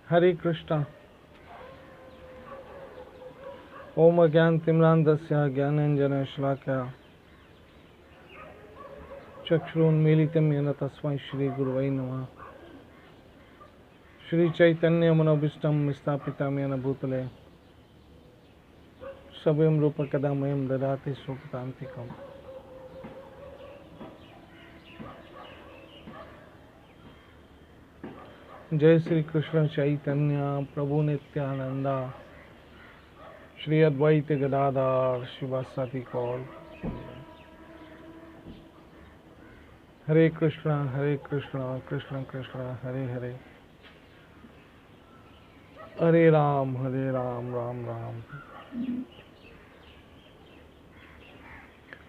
हरे कृष्णा। ओम अज्ञानतिमिरान्धस्य ज्ञानाञ्जनशलाकया चक्षुरुन्मीलितं येन तस्मै श्रीगुरवे नमः। श्रीचैतन्यमनोभीष्टं स्थापितं येन भूतले स्वयं रूपकदा मह्यं ददाति स्वपदान्तिकम्। जय श्री कृष्ण चैतन्य प्रभु नित्यानंदा श्री अद्वैत गदाधर शिवासादि गौर। हरे कृष्णा कृष्ण कृष्ण हरे हरे, हरे राम राम राम।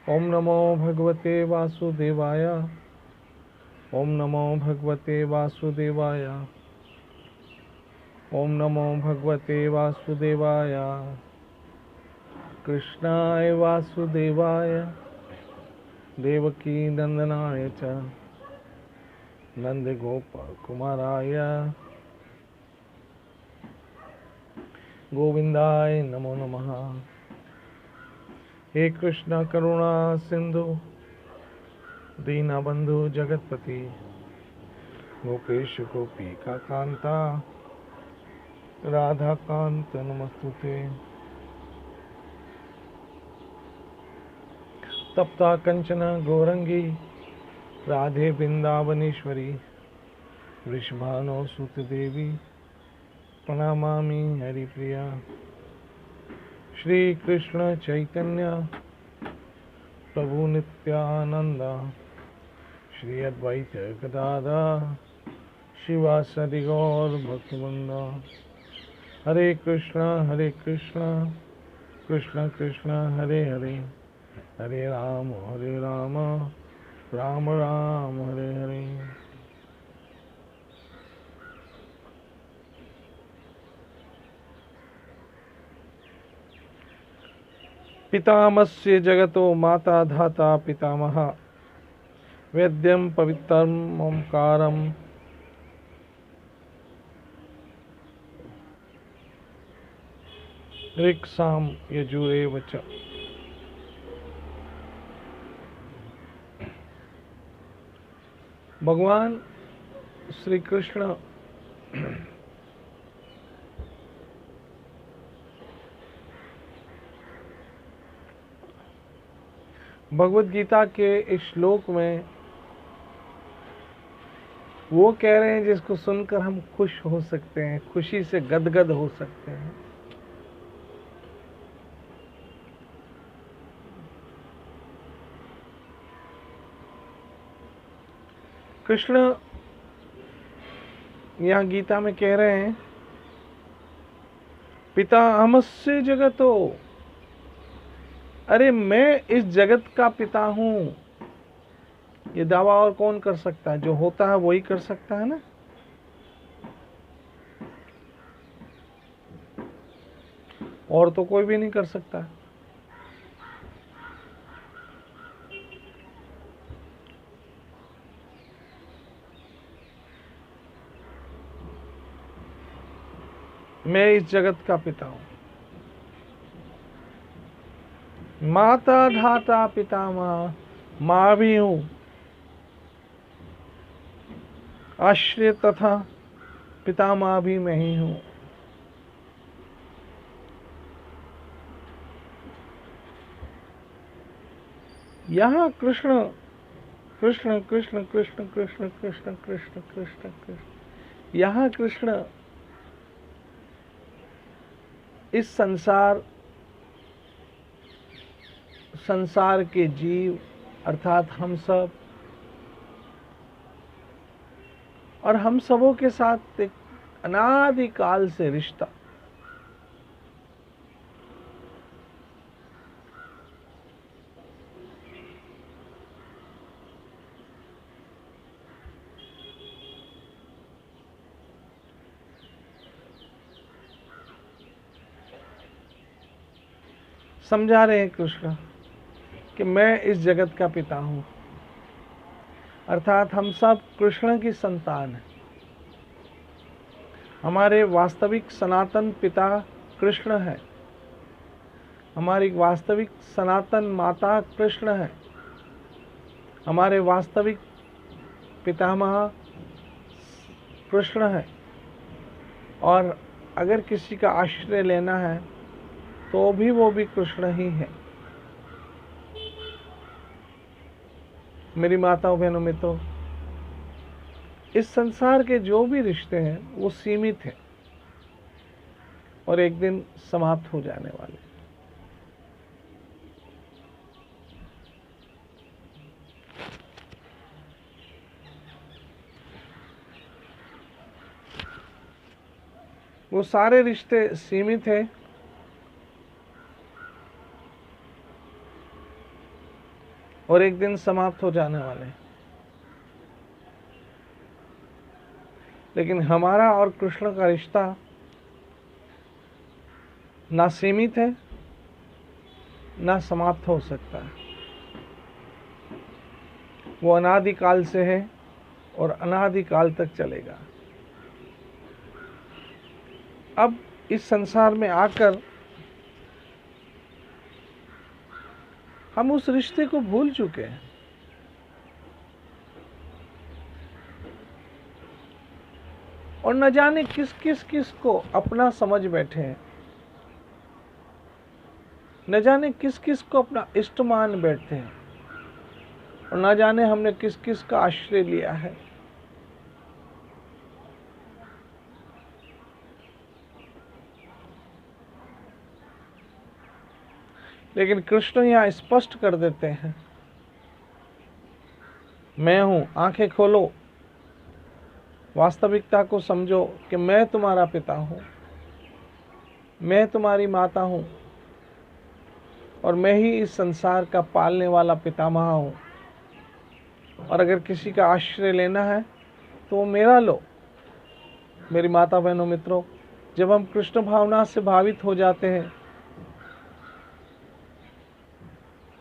ओम नमो भगवते वासुदेवाय, ओम नमो भगवते वासुदेवाय, ओम नमो भगवते वासुदेवाय। कृष्णाय वासुदेवाय देवकी नंदनाय च नंदगोपकुमाराय गोविंदाय नमो नमः। हे कृष्ण करुणा सिंधु दीनबंधु जगतपति गोपेश गोपी का कांता राधा कांत नमस्तुते। तप्ता कंचन गौरंगी राधे वृंदावनेश्वरी वृषभानो सुत देवी प्रणमामि हरिप्रिया। श्री कृष्ण चैतन्य प्रभु नित्यानंद श्री अद्वैत गदाधर शिवासादि गौर भक्तवृंद। हरे कृष्ण कृष्ण कृष्ण हरे हरे, हरे राम राम राम हरे हरे। पितामस्य जगतो माता धाता पितामह वेद्यं पवित्रम् ओंकारम् ऋक्साम यजुरेव च। भगवान श्री कृष्ण भगवत गीता के इस श्लोक में वो कह रहे हैं जिसको सुनकर हम खुश हो सकते हैं, खुशी से गदगद हो सकते हैं। कृष्ण यहाँ गीता में कह रहे हैं पिता हमस्य जगतो, अरे मैं इस जगत का पिता हूं। ये दावा और कौन कर सकता है? जो होता है वही कर सकता है ना। और तो कोई भी नहीं कर सकता। मैं इस जगत का पिता हूं। माता धाता पितामह, मां भी हूं, आश्रय तथा पितामह भी मैं ही हूं। यहाँ कृष्ण कृष्ण कृष्ण कृष्ण कृष्ण कृष्ण कृष्ण कृष्ण कृष्ण, यहाँ कृष्ण इस संसार के जीव अर्थात हम सब और हम सबों के साथ एक अनादिकाल से रिश्ता, समझा रहे हैं कृष्ण कि मैं इस जगत का पिता हूं, अर्थात हम सब कृष्ण की संतान हैं। हमारे वास्तविक सनातन पिता कृष्ण है। हमारी वास्तविक सनातन माता कृष्ण है। हमारे वास्तविक पितामह कृष्ण है। और अगर किसी का आश्रय लेना है तो भी वो भी कृष्ण ही है। मेरी माताओं बहनों मित्रों, इस संसार के जो भी रिश्ते हैं वो सीमित हैं और एक दिन समाप्त हो जाने वाले। वो सारे रिश्ते सीमित हैं और एक दिन समाप्त हो जाने वाले हैं। लेकिन हमारा और कृष्ण का रिश्ता ना सीमित है ना समाप्त हो सकता है। वो अनादिकाल से है और अनादिकाल तक चलेगा। अब इस संसार में आकर हम उस रिश्ते को भूल चुके हैं। और न जाने किस को अपना समझ बैठे हैं। न जाने किस को अपना इष्ट मान बैठते हैं। और न जाने हमने किस का आश्रय लिया है। लेकिन कृष्ण यहाँ स्पष्ट कर देते हैं, मैं हूं, आंखें खोलो, वास्तविकता को समझो कि मैं तुम्हारा पिता हूं, मैं तुम्हारी माता हूं और मैं ही इस संसार का पालने वाला पितामह हूं। और अगर किसी का आश्रय लेना है तो वो मेरा लो। मेरी माता बहनों मित्रों, जब हम कृष्ण भावना से भावित हो जाते हैं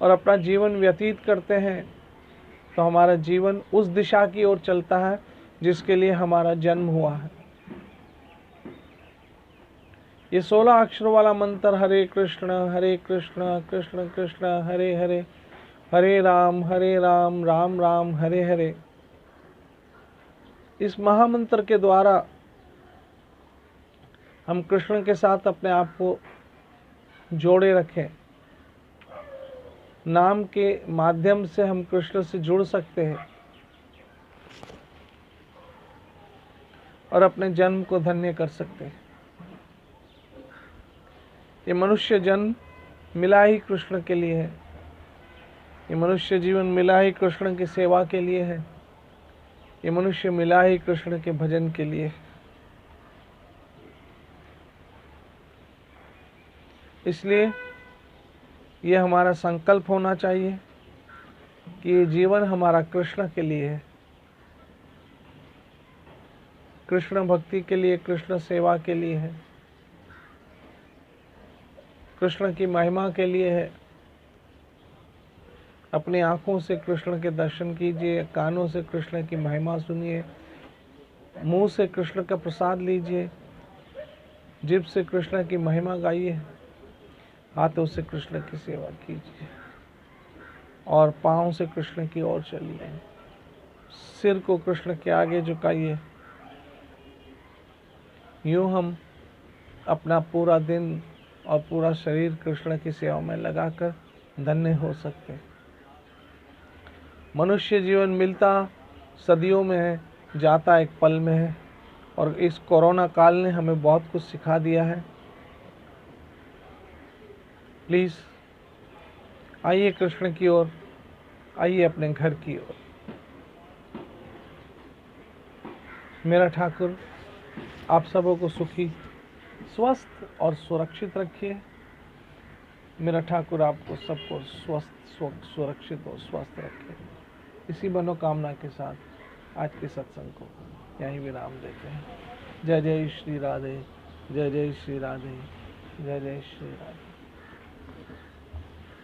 और अपना जीवन व्यतीत करते हैं तो हमारा जीवन उस दिशा की ओर चलता है जिसके लिए हमारा जन्म हुआ है। ये 16 अक्षरों वाला मंत्र हरे कृष्ण कृष्ण कृष्ण हरे हरे, हरे राम राम राम हरे हरे, इस महामंत्र के द्वारा हम कृष्ण के साथ अपने आप को जोड़े रखें। नाम के माध्यम से हम कृष्ण से जुड़ सकते हैं और अपने जन्म को धन्य कर सकते हैं। ये मनुष्य जन्म मिला ही कृष्ण के लिए है। ये मनुष्य जीवन मिला ही कृष्ण की सेवा के लिए है। ये मनुष्य मिला ही कृष्ण के भजन के लिए है। इसलिए ये हमारा संकल्प होना चाहिए कि ये जीवन हमारा कृष्ण के लिए है, कृष्ण भक्ति के लिए, कृष्ण सेवा के लिए है, कृष्ण की महिमा के लिए है। अपनी आंखों से कृष्ण के दर्शन कीजिए, कानों से कृष्ण की महिमा सुनिए, मुंह से कृष्ण का प्रसाद लीजिए, जिभ से कृष्ण की महिमा गाइए, हाथों से कृष्ण की सेवा कीजिए और पांव से कृष्ण की ओर चलिए। सिर को कृष्ण के आगे झुकाइए। यूं हम अपना पूरा दिन और पूरा शरीर कृष्ण की सेवा में लगाकर धन्य हो सकते हैं। मनुष्य जीवन मिलता सदियों में है, जाता एक पल में है। और इस कोरोना काल ने हमें बहुत कुछ सिखा दिया है। प्लीज़ आइए कृष्ण की ओर, आइए अपने घर की ओर। मेरा ठाकुर आप सबों को सुखी, स्वस्थ और सुरक्षित रखिए। मेरा ठाकुर आपको सबको स्वस्थ, सुरक्षित और स्वस्थ रखे। इसी मनोकामना के साथ आज के सत्संग को यहीं विराम देते हैं। जय जय श्री राधे, जय जय श्री राधे, जय जय श्री राधे।